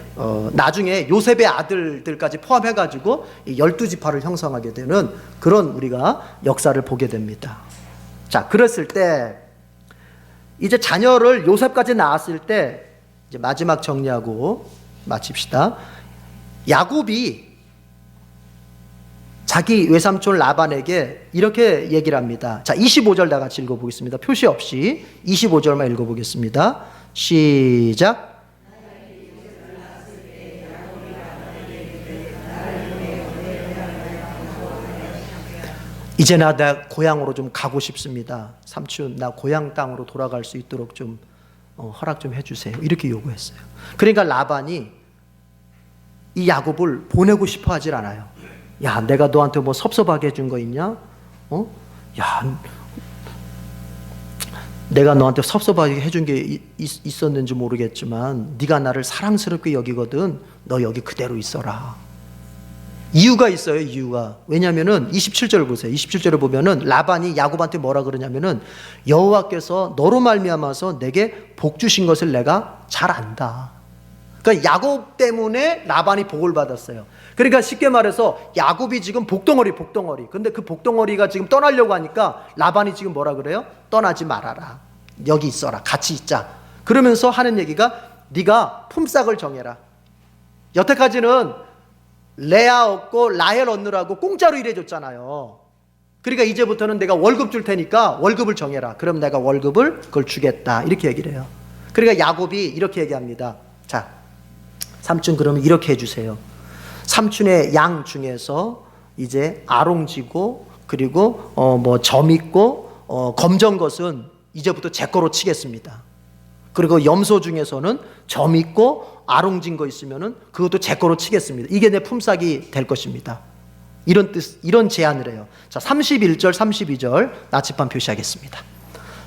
나중에 요셉의 아들들까지 포함해가지고 12지파를 형성하게 되는 그런 우리가 역사를 보게 됩니다. 자, 그랬을 때 이제 자녀를 요셉까지 낳았을 때 이제 마지막 정리하고 마칩시다. 야곱이 자기 외삼촌 라반에게 이렇게 얘기를 합니다. 자, 25절 다 같이 읽어보겠습니다. 표시 없이 25절만 읽어보겠습니다. 시작. 이제 나 고향으로 좀 가고 싶습니다. 삼촌, 나 고향 땅으로 돌아갈 수 있도록 좀 허락 좀 해주세요. 이렇게 요구했어요. 그러니까 라반이 이 야곱을 보내고 싶어 하질 않아요. 야, 내가 너한테 뭐 섭섭하게 해준 거 있냐? 야, 내가 너한테 섭섭하게 해준 게 있었는지 모르겠지만 네가 나를 사랑스럽게 여기거든. 너 여기 그대로 있어라. 이유가 있어요. 이유가. 왜냐면은 27절 보세요. 27절을 보면은 라반이 야곱한테 뭐라 그러냐면은 여호와께서 너로 말미암아서 내게 복 주신 것을 내가 잘 안다. 그러니까 야곱 때문에 라반이 복을 받았어요. 그러니까 쉽게 말해서 야곱이 지금 복덩어리. 근데 그 복덩어리가 지금 떠나려고 하니까 라반이 지금 뭐라 그래요? 떠나지 말아라. 여기 있어라. 같이 있자. 그러면서 하는 얘기가 네가 품삯을 정해라. 여태까지는 레아 얻고 라헬 얻느라고 공짜로 일해줬잖아요. 그러니까 이제부터는 내가 월급 줄 테니까 월급을 정해라. 그럼 내가 월급을 그걸 주겠다. 이렇게 얘기를 해요. 그러니까 야곱이 이렇게 얘기합니다. 자, 삼촌 그러면 이렇게 해주세요. 삼촌의 양 중에서 이제 아롱지고 그리고 점 있고 검정 것은 이제부터 제 거로 치겠습니다. 그리고 염소 중에서는 점 있고 아롱진 거 있으면은 그것도 제 거로 치겠습니다. 이게 내 품삯이 될 것입니다. 이런 제안을 해요. 자, 31절 32절 나침반 표시하겠습니다.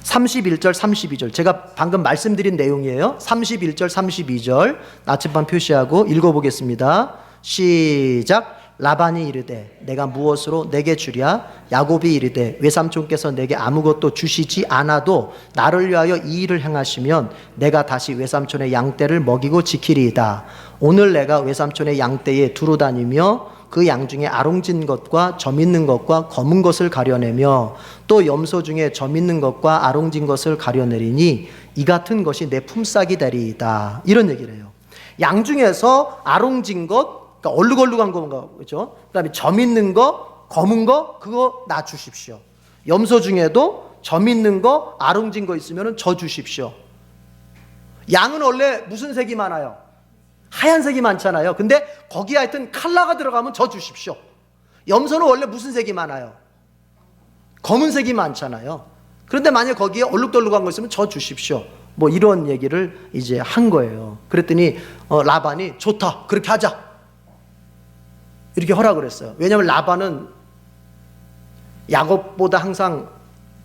31절 32절 제가 방금 말씀드린 내용이에요. 31절 32절 나침반 표시하고 읽어보겠습니다. 시작. 라반이 이르되 내가 무엇으로 내게 주랴? 야곱이 이르되 외삼촌께서 내게 아무것도 주시지 않아도 나를 위하여 이 일을 행하시면 내가 다시 외삼촌의 양떼를 먹이고 지키리이다. 오늘 내가 외삼촌의 양떼에 두루 다니며 그 양 중에 아롱진 것과 점 있는 것과 검은 것을 가려내며 또 염소 중에 점 있는 것과 아롱진 것을 가려내리니 이 같은 것이 내 품삯이 되리이다. 이런 얘기를 해요. 양 중에서 아롱진 것, 그러니까 얼룩얼룩한 거, 그죠? 그다음에 점 있는 거, 검은 거, 그거 나 주십시오. 염소 중에도 점 있는 거, 아롱진 거 있으면 저 주십시오. 양은 원래 무슨 색이 많아요? 하얀색이 많잖아요. 근데 거기에 하여튼 칼라가 들어가면 저 주십시오. 염소는 원래 무슨 색이 많아요? 검은색이 많잖아요. 그런데 만약 거기에 얼룩덜룩한 거 있으면 저 주십시오. 뭐 이런 얘기를 이제 한 거예요. 그랬더니 라반이 좋다, 그렇게 하자, 이렇게 허락을 했어요. 왜냐하면 라반은 야곱보다 항상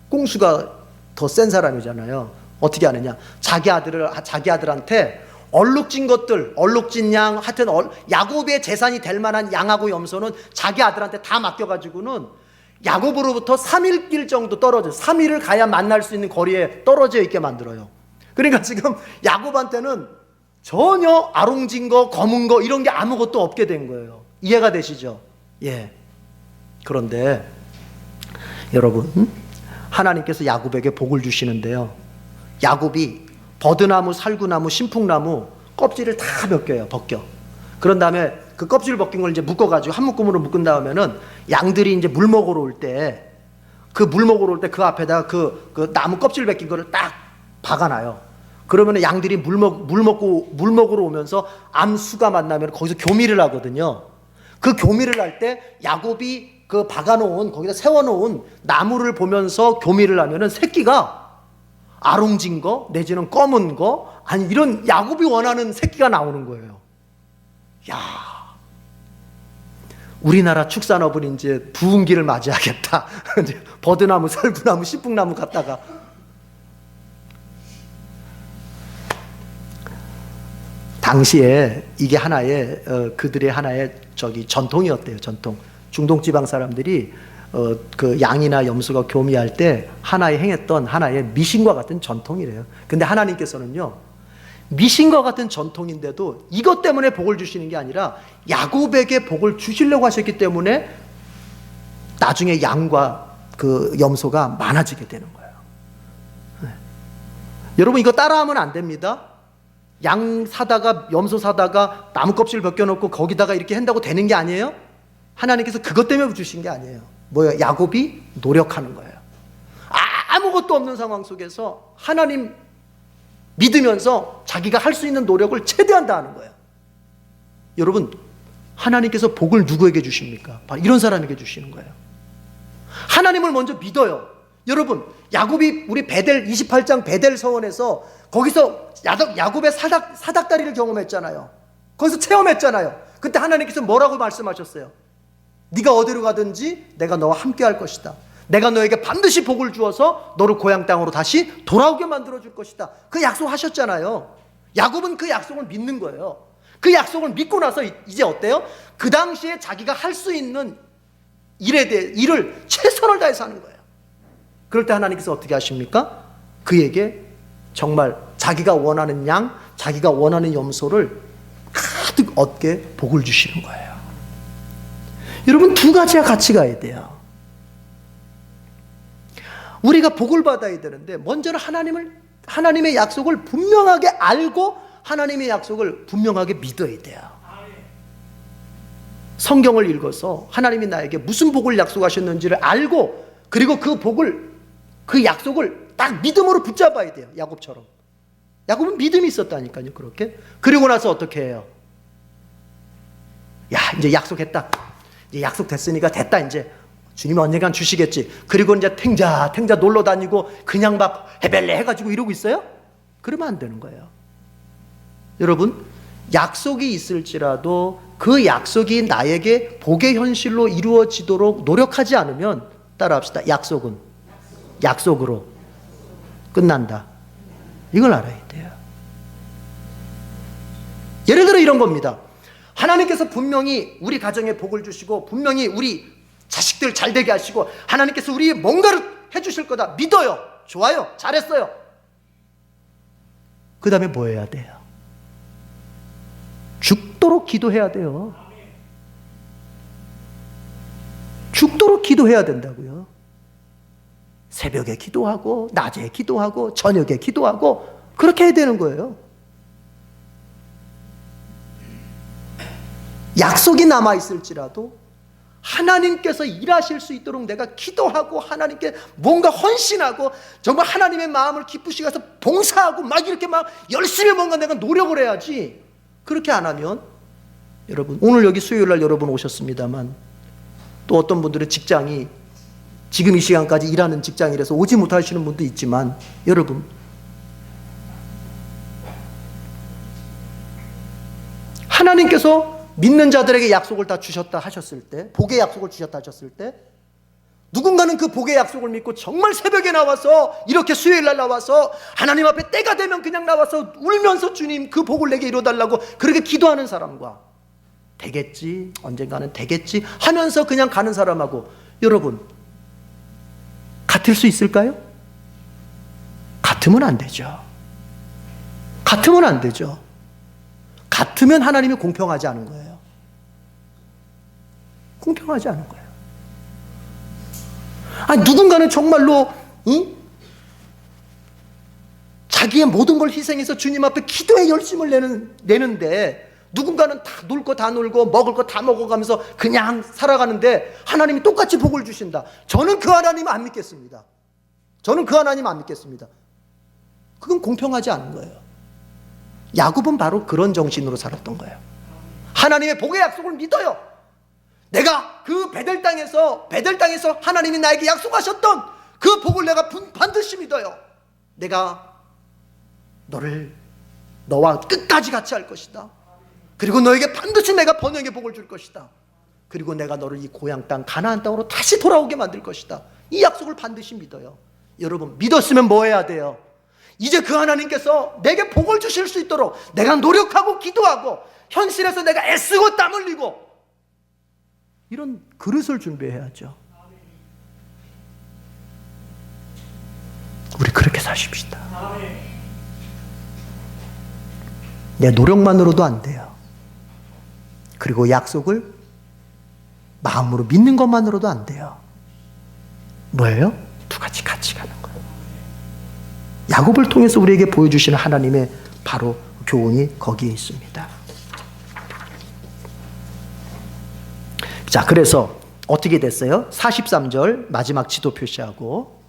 꽁수가 더 센 사람이잖아요. 어떻게 하느냐, 자기 아들한테 얼룩진 것들, 얼룩진 양, 하여튼 야곱의 재산이 될 만한 양하고 염소는 자기 아들한테 다 맡겨가지고는 야곱으로부터 3일 정도 떨어져, 3일을 가야 만날 수 있는 거리에 떨어져 있게 만들어요. 그러니까 지금 야곱한테는 전혀 아롱진 거, 검은 거 이런 게 아무것도 없게 된 거예요. 이해가 되시죠? 예. 그런데 여러분, 하나님께서 야곱에게 복을 주시는데요, 야곱이 버드나무, 살구나무, 신풍나무 껍질을 다 벗겨. 그런 다음에 그 껍질 벗긴 걸 이제 묶어가지고 한 묶음으로 묶은 다음에는 양들이 이제 물 먹으러 올 때, 그 앞에다가 그 나무 껍질 벗긴 거를 딱 박아놔요. 그러면 양들이 물 먹으러 오면서 암수가 만나면 거기서 교미를 하거든요. 그 교미를 할 때 야곱이 그 박아놓은, 거기다 세워놓은 나무를 보면서 교미를 하면은 새끼가 아롱진 거 내지는 검은 거, 아니 이런 야곱이 원하는 새끼가 나오는 거예요. 야, 우리나라 축산업은 이제 부흥기를 맞이하겠다. 이제 버드나무, 살구나무, 신풍나무 갖다가. 당시에 이게 하나의 그들의 하나의 전통이었대요. 전통. 중동 지방 사람들이 그 양이나 염소가 교미할 때 하나의 행했던 하나의 미신과 같은 전통이래요. 근데 하나님께서는요, 미신과 같은 전통인데도 이것 때문에 복을 주시는 게 아니라 야곱에게 복을 주시려고 하셨기 때문에 나중에 양과 그 염소가 많아지게 되는 거예요. 네. 여러분, 이거 따라하면 안 됩니다. 양 사다가 염소 사다가 나무 껍질 벗겨놓고 거기다가 이렇게 한다고 되는 게 아니에요. 하나님께서 그것 때문에 주신 게 아니에요. 뭐예요? 야곱이 노력하는 거예요. 아무것도 없는 상황 속에서 하나님 믿으면서 자기가 할 수 있는 노력을 최대한 다하는 거예요. 여러분, 하나님께서 복을 누구에게 주십니까? 바로 이런 사람에게 주시는 거예요. 하나님을 먼저 믿어요. 여러분, 야곱이 우리 베델 28장 베델 서원에서 거기서 야곱의 사닥다리를 경험했잖아요. 거기서 체험했잖아요. 그때 하나님께서 뭐라고 말씀하셨어요? 네가 어디로 가든지 내가 너와 함께 할 것이다. 내가 너에게 반드시 복을 주어서 너를 고향 땅으로 다시 돌아오게 만들어줄 것이다. 그 약속하셨잖아요. 야곱은 그 약속을 믿는 거예요. 그 약속을 믿고 나서 이제 어때요? 그 당시에 자기가 할 수 있는 일을 최선을 다해서 하는 거예요. 그럴 때 하나님께서 어떻게 하십니까? 그에게 정말 자기가 원하는 양, 자기가 원하는 염소를 가득 얻게 복을 주시는 거예요. 여러분, 두 가지가 같이 가야 돼요. 우리가 복을 받아야 되는데 먼저는 하나님의 약속을 분명하게 알고 하나님의 약속을 분명하게 믿어야 돼요. 성경을 읽어서 하나님이 나에게 무슨 복을 약속하셨는지를 알고, 그리고 그 약속을 딱 믿음으로 붙잡아야 돼요. 야곱처럼. 야곱은 믿음이 있었다니까요. 그렇게. 그리고 나서 어떻게 해요? 야, 이제 약속했다. 이제 약속됐으니까 됐다. 이제 주님이 언젠간 주시겠지. 그리고 이제 탱자 놀러 다니고 그냥 막 헤벨레 해가지고 이러고 있어요? 그러면 안 되는 거예요. 여러분, 약속이 있을지라도 그 약속이 나에게 복의 현실로 이루어지도록 노력하지 않으면, 따라합시다, 약속은 약속으로 끝난다. 이걸 알아야 돼요. 예를 들어 이런 겁니다. 하나님께서 분명히 우리 가정에 복을 주시고 분명히 우리 자식들 잘 되게 하시고 하나님께서 우리 뭔가를 해주실 거다. 믿어요. 좋아요. 잘했어요. 그 다음에 뭐 해야 돼요? 죽도록 기도해야 돼요. 죽도록 기도해야 된다고요. 새벽에 기도하고 낮에 기도하고 저녁에 기도하고 그렇게 해야 되는 거예요. 약속이 남아있을지라도 하나님께서 일하실 수 있도록 내가 기도하고 하나님께 뭔가 헌신하고 정말 하나님의 마음을 기쁘시게 해서 봉사하고 막 이렇게 막 열심히 뭔가 내가 노력을 해야지. 그렇게 안 하면 여러분, 오늘 여기 수요일날 여러분 오셨습니다만 또 어떤 분들은 직장이 지금 이 시간까지 일하는 직장이라서 오지 못하시는 분도 있지만, 여러분 하나님께서 믿는 자들에게 약속을 다 주셨다 하셨을 때, 복의 약속을 주셨다 하셨을 때, 누군가는 그 복의 약속을 믿고 정말 새벽에 나와서 이렇게 수요일날 나와서 하나님 앞에 때가 되면 그냥 나와서 울면서 주님 그 복을 내게 이뤄달라고 그렇게 기도하는 사람과, 되겠지 언젠가는 되겠지 하면서 그냥 가는 사람하고, 여러분 같을 수 있을까요? 같으면 안 되죠. 같으면 안 되죠. 같으면 하나님이 공평하지 않은 거예요. 공평하지 않은 거예요. 아니, 누군가는 정말로 자기의 모든 걸 희생해서 주님 앞에 기도에 열심을 내는데, 누군가는 다 놀 거 다 놀고 먹을 거 다 먹어가면서 그냥 살아가는데 하나님이 똑같이 복을 주신다. 저는 그 하나님 안 믿겠습니다. 저는 그 하나님 안 믿겠습니다. 그건 공평하지 않은 거예요. 야곱은 바로 그런 정신으로 살았던 거예요. 하나님의 복의 약속을 믿어요. 내가 그 베델 땅에서 하나님이 나에게 약속하셨던 그 복을 내가 반드시 믿어요. 내가 너와 끝까지 같이 할 것이다. 그리고 너에게 반드시 내가 번영의 복을 줄 것이다. 그리고 내가 너를 이 고향 땅 가나안 땅으로 다시 돌아오게 만들 것이다. 이 약속을 반드시 믿어요. 여러분, 믿었으면 뭐 해야 돼요? 이제 그 하나님께서 내게 복을 주실 수 있도록 내가 노력하고 기도하고 현실에서 내가 애쓰고 땀 흘리고 이런 그릇을 준비해야죠. 우리 그렇게 사십시다. 내 노력만으로도 안 돼요. 그리고 약속을 마음으로 믿는 것만으로도 안 돼요. 뭐예요? 두 가지 같이 가는 거예요. 야곱을 통해서 우리에게 보여주시는 하나님의 바로 교훈이 거기에 있습니다. 자, 그래서 어떻게 됐어요? 43절 마지막 지도 표시하고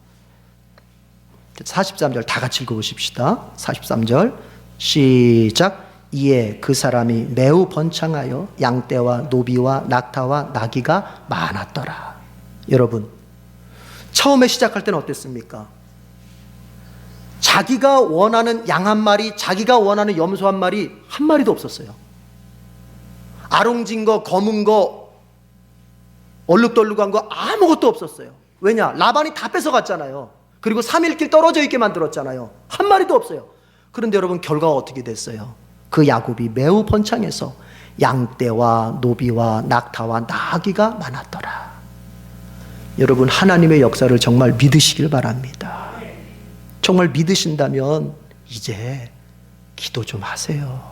43절 다 같이 읽어보십시다. 43절 시작. 이에 그 사람이 매우 번창하여 양떼와 노비와 낙타와 나귀가 많았더라. 여러분, 처음에 시작할 때는 어땠습니까? 자기가 원하는 양 한 마리, 자기가 원하는 염소 한 마리, 한 마리도 없었어요. 아롱진 거, 검은 거, 얼룩덜룩한 거 아무것도 없었어요. 왜냐? 라반이 다 뺏어갔잖아요. 그리고 3일 길 떨어져 있게 만들었잖아요. 한 마리도 없어요. 그런데 여러분, 결과가 어떻게 됐어요? 그 야곱이 매우 번창해서 양떼와 노비와 낙타와 나귀가 많았더라. 여러분, 하나님의 역사를 정말 믿으시길 바랍니다. 정말 믿으신다면 이제 기도 좀 하세요.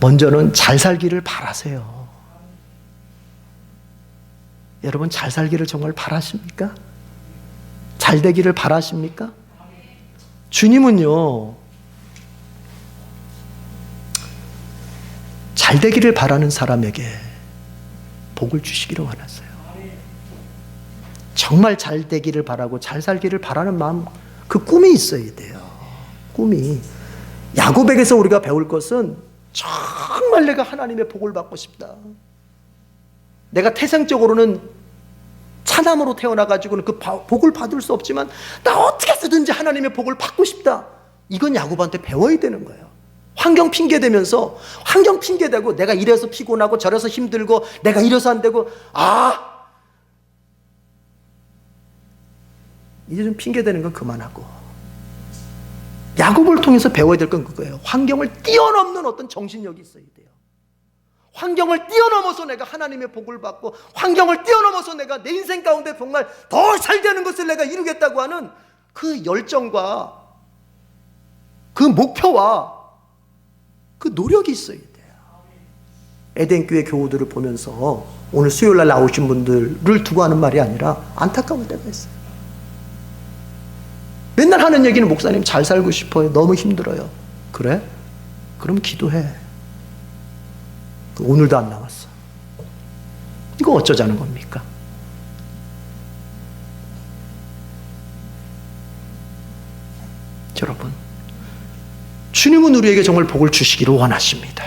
먼저는 잘 살기를 바라세요. 여러분, 잘 살기를 정말 바라십니까? 잘 되기를 바라십니까? 주님은요, 잘 되기를 바라는 사람에게 복을 주시기를 원하세요. 정말 잘 되기를 바라고 잘 살기를 바라는 마음, 그 꿈이 있어야 돼요. 꿈이. 야곱에게서 우리가 배울 것은 정말 내가 하나님의 복을 받고 싶다. 내가 태생적으로는 차남으로 태어나가지고는 그 복을 받을 수 없지만 나 어떻게 해서든지 하나님의 복을 받고 싶다. 이건 야곱한테 배워야 되는 거예요. 환경 핑계대면서 환경 핑계대고 내가 이래서 피곤하고 저래서 힘들고 내가 이래서 안 되고 이제 좀 핑계대는 건 그만하고 야곱을 통해서 배워야 될 건 그거예요. 환경을 뛰어넘는 어떤 정신력이 있어야 돼요. 환경을 뛰어넘어서 내가 하나님의 복을 받고 환경을 뛰어넘어서 내가 내 인생 가운데 정말 더 잘 되는 것을 내가 이루겠다고 하는 그 열정과 그 목표와 그 노력이 있어야 돼요. 에덴교회 교우들을 보면서 오늘 수요일날 나오신 분들을 두고 하는 말이 아니라 안타까운 때가 있어요. 맨날 하는 얘기는 목사님 잘 살고 싶어요. 너무 힘들어요. 그래? 그럼 기도해. 오늘도 안 나왔어. 이거 어쩌자는 겁니까? 여러분, 주님은 우리에게 정말 복을 주시기를 원하십니다.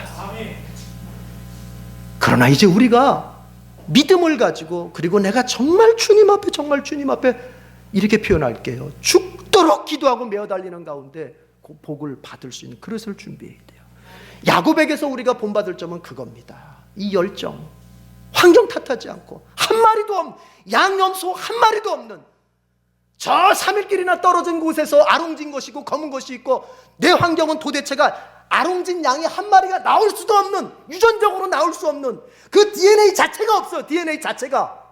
그러나 이제 우리가 믿음을 가지고, 그리고 내가 정말 주님 앞에 이렇게 표현할게요. 죽도록 기도하고 메어 달리는 가운데 그 복을 받을 수 있는 그릇을 준비해야 돼요. 야곱에게서 우리가 본받을 점은 그겁니다. 이 열정, 환경 탓하지 않고 한 마리도 없는, 양염소 한 마리도 없는 저 3일길이나 떨어진 곳에서 아롱진 것이고 검은 것이 있고, 내 환경은 도대체가 아롱진 양이 한 마리가 나올 수도 없는, 유전적으로 나올 수 없는 그 DNA 자체가 없어요. DNA 자체가.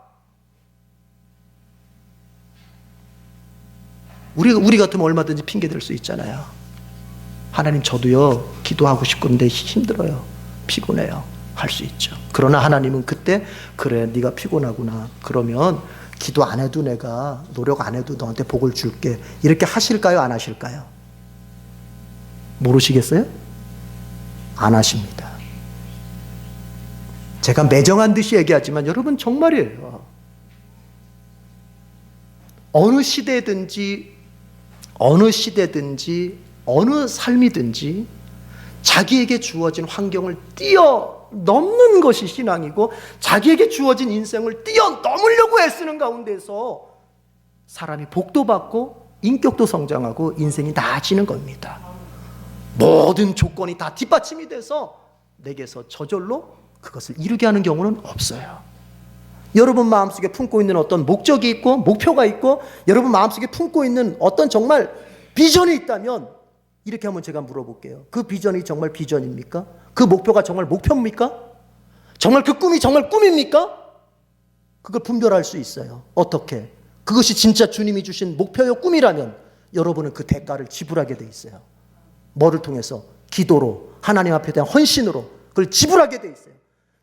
우리 같으면 얼마든지 핑계 댈 수 있잖아요. 하나님, 저도요 기도하고 싶은데 힘들어요, 피곤해요, 할 수 있죠. 그러나 하나님은 그때, 그래 네가 피곤하구나, 그러면 기도 안 해도, 내가 노력 안 해도 너한테 복을 줄게, 이렇게 하실까요, 안 하실까요? 모르시겠어요? 안 하십니다. 제가 매정한 듯이 얘기하지만 여러분 정말이에요. 어느 시대든지 어느 삶이든지 자기에게 주어진 환경을 뛰어넘는 것이 신앙이고, 자기에게 주어진 인생을 뛰어넘으려고 애쓰는 가운데서 사람이 복도 받고 인격도 성장하고 인생이 나아지는 겁니다. 모든 조건이 다 뒷받침이 돼서 내게서 저절로 그것을 이루게 하는 경우는 없어요. 여러분 마음속에 품고 있는 어떤 목적이 있고 목표가 있고, 여러분 마음속에 품고 있는 어떤 정말 비전이 있다면, 이렇게 한번 제가 물어볼게요. 그 비전이 정말 비전입니까? 그 목표가 정말 목표입니까? 정말 그 꿈이 정말 꿈입니까? 그걸 분별할 수 있어요. 어떻게? 그것이 진짜 주님이 주신 목표요 꿈이라면 여러분은 그 대가를 지불하게 돼 있어요. 뭐를 통해서? 기도로, 하나님 앞에 대한 헌신으로 그걸 지불하게 돼 있어요.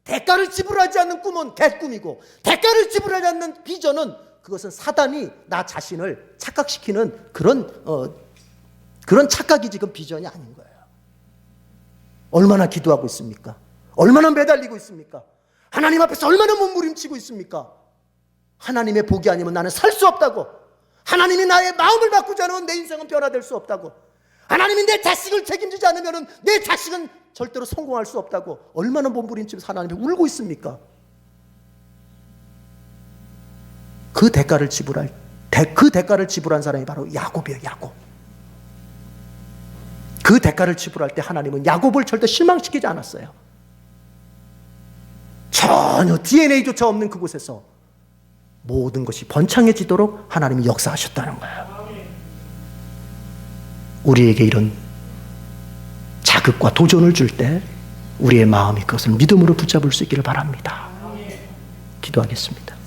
대가를 지불하지 않는 꿈은 개꿈이고, 대가를 지불하지 않는 비전은, 그것은 사단이 나 자신을 착각시키는 그런 착각이 지금 비전이 아닌 거예요. 얼마나 기도하고 있습니까? 얼마나 매달리고 있습니까? 하나님 앞에서 얼마나 몸부림치고 있습니까? 하나님의 복이 아니면 나는 살 수 없다고, 하나님이 나의 마음을 바꾸지 않으면 내 인생은 변화될 수 없다고, 하나님이 내 자식을 책임지지 않으면 내 자식은 절대로 성공할 수 없다고 얼마나 몸부림치면서 하나님 앞에 울고 있습니까? 그 대가를 지불한 사람이 바로 야곱이에요. 야곱. 그 대가를 지불할 때 하나님은 야곱을 절대 실망시키지 않았어요. 전혀 DNA조차 없는 그곳에서 모든 것이 번창해지도록 하나님이 역사하셨다는 거예요. 우리에게 이런 자극과 도전을 줄 때 우리의 마음이 그것을 믿음으로 붙잡을 수 있기를 바랍니다. 기도하겠습니다.